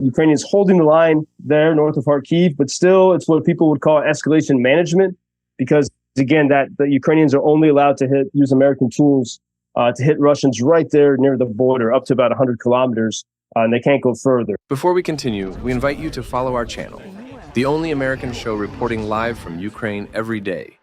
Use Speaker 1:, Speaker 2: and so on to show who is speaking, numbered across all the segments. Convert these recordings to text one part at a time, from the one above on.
Speaker 1: Ukrainians holding the line there north of Kyiv, but still it's what people would call escalation management, because again, that the Ukrainians are only allowed to use American tools to hit Russians right there near the border, up to about 100 kilometers, and they can't go further.
Speaker 2: Before we continue, we invite you to follow our channel, the only American show reporting live from Ukraine every day.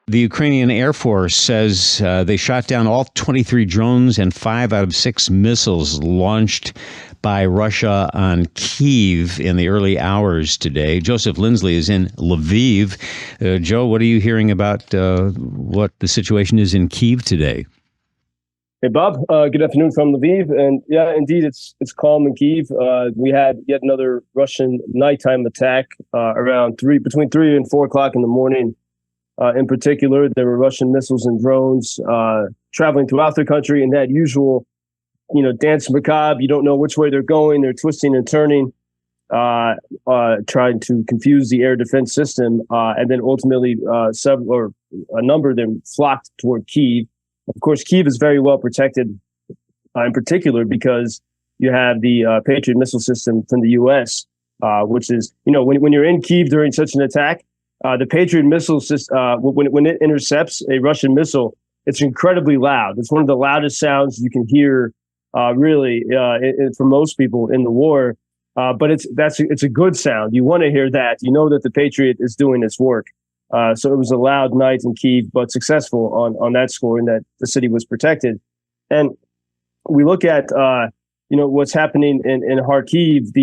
Speaker 3: The Ukrainian Air Force says they shot down all 23 drones and 5 out of 6 missiles launched by Russia on Kyiv in the early hours today. Joseph Linsley is in Lviv. Joe, what are you hearing about what the situation is in Kyiv today?
Speaker 1: Hey, Bob. Good afternoon from Lviv. And yeah, indeed, it's calm in Kyiv. We had yet another Russian nighttime attack between 3 and 4 o'clock in the morning. In particular, there were Russian missiles and drones traveling throughout the country in that usual, dance macabre. You don't know which way they're going. They're twisting and turning, trying to confuse the air defense system. And then ultimately, a number of them flocked toward Kyiv. Of course, Kyiv is very well protected, in particular because you have the Patriot missile system from the U.S., which is, when you're in Kyiv during such an attack, the Patriot missile system, when it intercepts a Russian missile, it's incredibly loud. It's one of the loudest sounds you can hear, for most people in the war. But it's a good sound. You want to hear that. You know that the Patriot is doing its work. So it was a loud night in Kyiv, but successful on that score, in that the city was protected. And we look at what's happening in Kharkiv.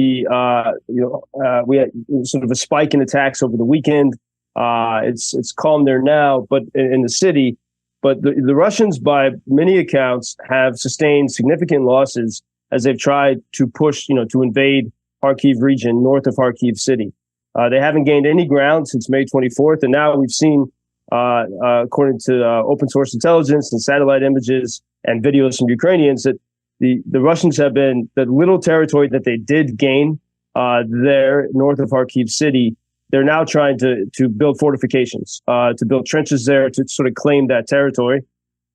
Speaker 1: We had sort of a spike in attacks over the weekend. It's calm there now, but in the city. But the Russians, by many accounts, have sustained significant losses as they've tried to push, to invade Kharkiv region north of Kharkiv city. They haven't gained any ground since May 24th, and now we've seen, according to open source intelligence and satellite images and videos from Ukrainians, that the Russians have been, the little territory that they did gain there north of Kharkiv city, they're now trying to build fortifications, to build trenches there to sort of claim that territory.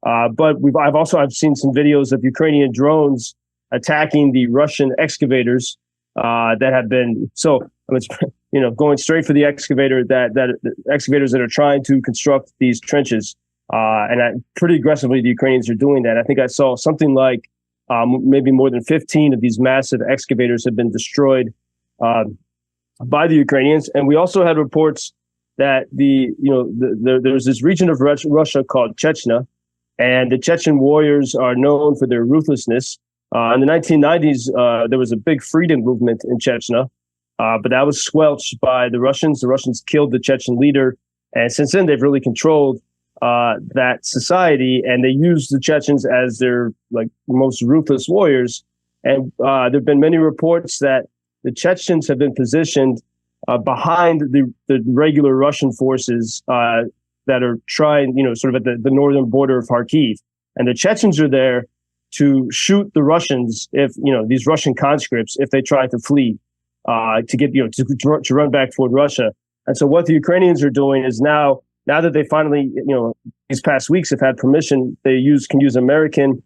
Speaker 1: But I've seen some videos of Ukrainian drones attacking the Russian excavators that have been going straight for the excavator that excavators that are trying to construct these trenches. And pretty aggressively, the Ukrainians are doing that. I think I saw something like maybe more than 15 of these massive excavators have been destroyed by the Ukrainians. And we also had reports that there's this region of Russia called Chechen, and the Chechen warriors are known for their ruthlessness. In the 1990s, there was a big freedom movement in Chechnya, but that was squelched by the Russians. The Russians killed the Chechen leader, and since then they've really controlled that society, and they use the Chechens as their most ruthless warriors. And there have been many reports that the Chechens have been positioned behind the regular Russian forces that are trying, sort of at the northern border of Kharkiv. And the Chechens are there to shoot the Russians if, these Russian conscripts, if they try to flee, to get, to run back toward Russia. And so what the Ukrainians are doing is now that they finally, these past weeks have had permission, they can use American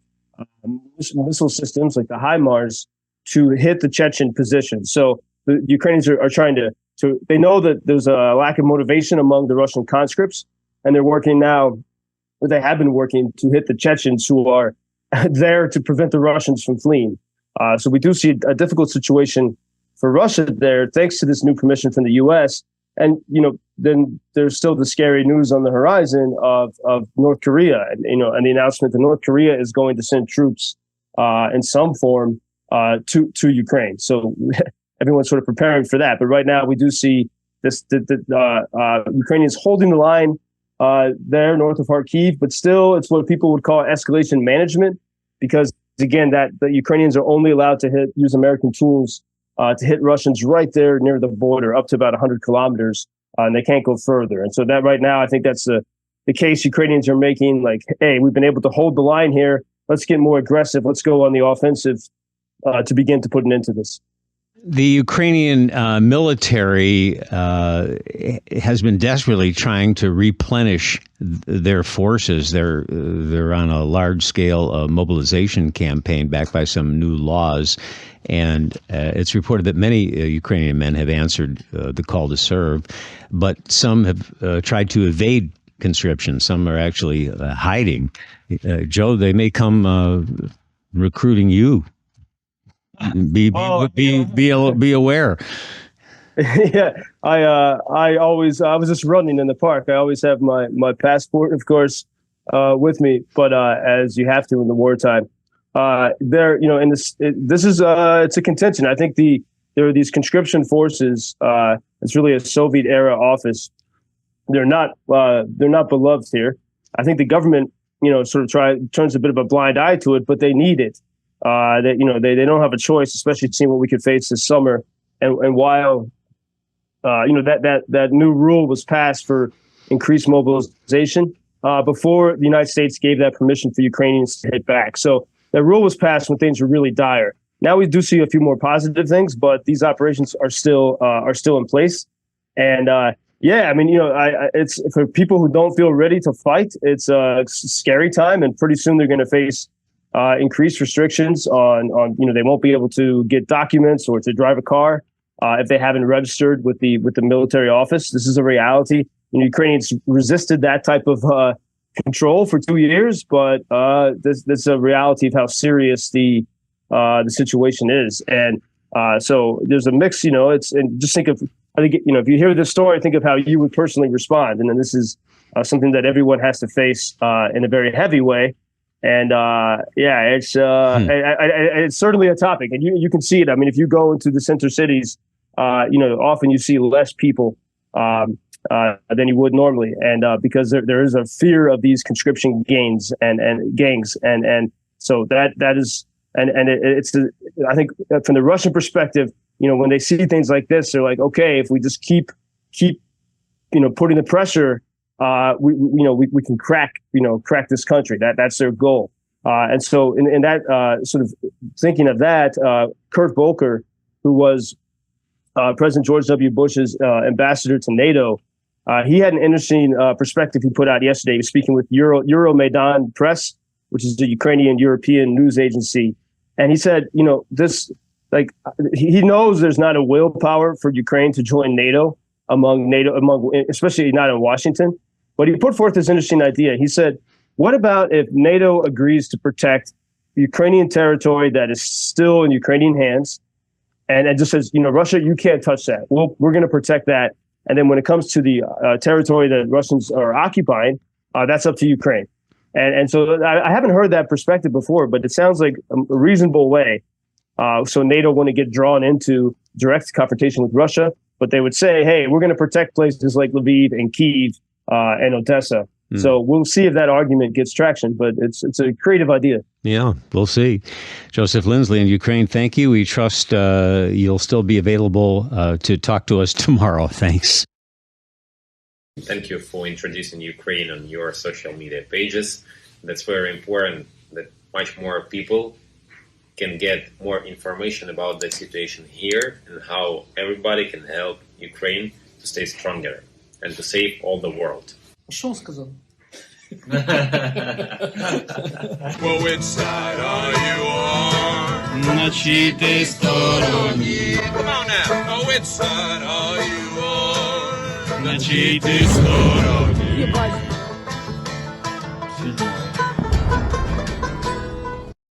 Speaker 1: missile systems like the HIMARS to hit the Chechen position. So the Ukrainians are trying to they know that there's a lack of motivation among the Russian conscripts, and they're working now, or they have been working to hit the Chechens who are there to prevent the Russians from fleeing. So we do see a difficult situation for Russia there, thanks to this new permission from the U.S. And, then there's still the scary news on the horizon of North Korea, and the announcement that North Korea is going to send troops in some form to Ukraine. So everyone's sort of preparing for that. But right now we do see Ukrainians holding the line there north of Kharkiv, but still it's what people would call escalation management, because again, that the Ukrainians are only allowed to use American tools to hit Russians right there near the border, up to about 100 kilometers, and they can't go further. And so that right now, I think that's the case Ukrainians are making, like, hey, we've been able to hold the line here. Let's get more aggressive. Let's go on the offensive to begin to put an end to this.
Speaker 3: The Ukrainian military has been desperately trying to replenish their forces. They're on a large-scale mobilization campaign backed by some new laws, and it's reported that many Ukrainian men have answered the call to serve, but some have tried to evade conscription. Some are actually hiding. Joe, they may come recruiting you. Be aware.
Speaker 1: Yeah, I was just running in the park. I always have my passport, of course, with me, but as you have to in the wartime. In this is it's a contention. I think there are these conscription forces. It's really a Soviet era office. They're not beloved here. I think the government, sort of turns a bit of a blind eye to it, but they need it. They don't have a choice, especially seeing what we could face this summer. And while that new rule was passed for increased mobilization before the United States gave that permission for Ukrainians to hit back. So that rule was passed when things were really dire. Now we do see a few more positive things, but these operations are still in place. And it's for people who don't feel ready to fight. It's a scary time, and pretty soon they're going to face increased restrictions on they won't be able to get documents or to drive a car if they haven't registered with the military office. This is a reality. Ukrainians resisted that type of control for 2 years, but this is a reality of how serious the situation is. And so there's a mix. And just think of, I think, if you hear this story, think of how you would personally respond. And then this is something that everyone has to face in a very heavy way. And it's certainly a topic, and you can see it. I mean, if you go into the center cities, often you see less people than you would normally, and because there is a fear of these conscription gangs and gangs, and so that is it's I think from the Russian perspective, when they see things like this, they're like, okay, if we just keep putting the pressure. We can crack this country. That's their goal. And so in that sort of thinking of that, Kurt Volker, who was President George W. Bush's ambassador to NATO, he had an interesting perspective he put out yesterday. He was speaking with Euromaidan Press, which is the Ukrainian-European news agency. And he said, he knows there's not a willpower for Ukraine to join NATO, especially not in Washington. But he put forth this interesting idea. He said, what about if NATO agrees to protect Ukrainian territory that is still in Ukrainian hands, and it just says, Russia, you can't touch that. We're going to protect that. And then when it comes to the territory that Russians are occupying, that's up to Ukraine. And so I haven't heard that perspective before, but it sounds like a reasonable way. So NATO wouldn't get drawn into direct confrontation with Russia, but they would say, hey, we're going to protect places like Lviv and Kyiv and Odessa. So we'll see if that argument gets traction, but it's a creative idea.
Speaker 3: Yeah, we'll see. Joseph Linsley in Ukraine, thank you. We trust you'll still be available to talk to us tomorrow. Thanks.
Speaker 4: Thank you for introducing Ukraine on your social media pages. That's very important that much more people can get more information about the situation here and how everybody can help Ukraine to stay stronger and to save all the world.
Speaker 5: Що він сказав?
Speaker 6: Well, which side are you on?
Speaker 5: На чиїй ти стороні?
Speaker 6: Come on now. Oh, which side are you on?
Speaker 5: На чиїй ти стороні?